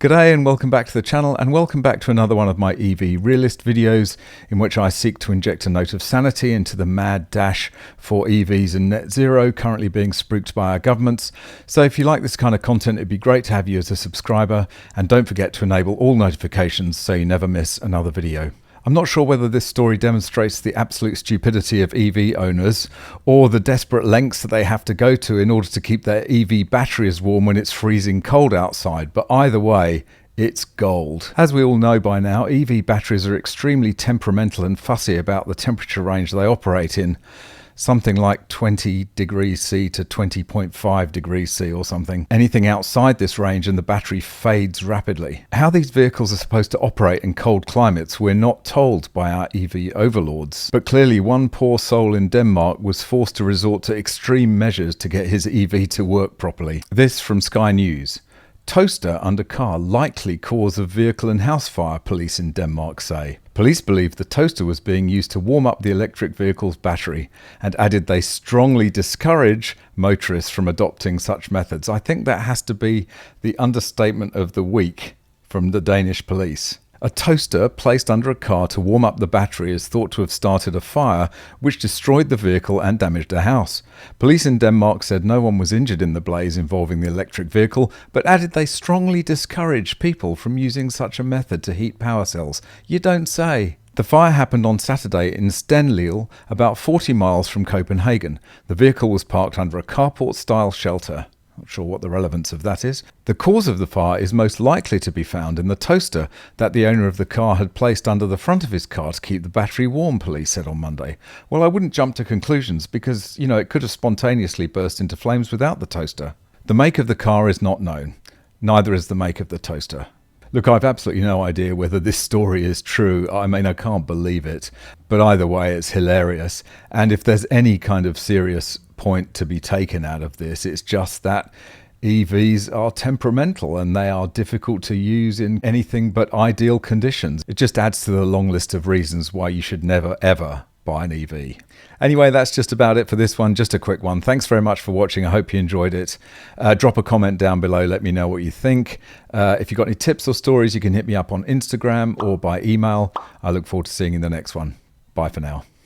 G'day and welcome back to the channel, and welcome back to another one of my EV realist videos in which I seek to inject a note of sanity into the mad dash for EVs and net zero currently being spooked by our governments. So if you like this kind of content, it'd be great to have you as a subscriber, and don't forget to enable all notifications so you never miss another video. I'm not sure whether this story demonstrates the absolute stupidity of EV owners or the desperate lengths that they have to go to in order to keep their EV batteries warm when it's freezing cold outside, but either way, it's gold. As we all know by now, EV batteries are extremely temperamental and fussy about the temperature range they operate in. Something like 20 degrees C to 20.5 degrees C or something. Anything outside this range and the battery fades rapidly. How these vehicles are supposed to operate in cold climates we're not told by our EV overlords. But clearly one poor soul in Denmark was forced to resort to extreme measures to get his EV to work properly. This from Sky News. Toaster under car likely cause of vehicle and house fire, police in Denmark say. Police believe the toaster was being used to warm up the electric vehicle's battery, and added they strongly discourage motorists from adopting such methods. I think that has to be the understatement of the week from the Danish police. A toaster placed under a car to warm up the battery is thought to have started a fire which destroyed the vehicle and damaged a house. Police in Denmark said no one was injured in the blaze involving the electric vehicle, but added they strongly discourage people from using such a method to heat power cells. You don't say. The fire happened on Saturday in Stenlille, about 40 miles from Copenhagen. The vehicle was parked under a carport-style shelter. Not sure what the relevance of that is. The cause of the fire is most likely to be found in the toaster that the owner of the car had placed under the front of his car to keep the battery warm, police said on Monday. Well, I wouldn't jump to conclusions because, it could have spontaneously burst into flames without the toaster. The make of the car is not known. Neither is the make of the toaster. Look, I've absolutely no idea whether this story is true. I mean, I can't believe it. But either way, it's hilarious. And if there's any kind of serious point to be taken out of this, it's just that EVs are temperamental and they are difficult to use in anything but ideal conditions. It just adds to the long list of reasons why you should never, ever buy an EV. Anyway, that's just about it for this one. Just a quick one. Thanks very much for watching. I hope you enjoyed it. Drop a comment down below. Let me know what you think. If you've got any tips or stories, you can hit me up on Instagram or by email. I look forward to seeing you in the next one. Bye for now.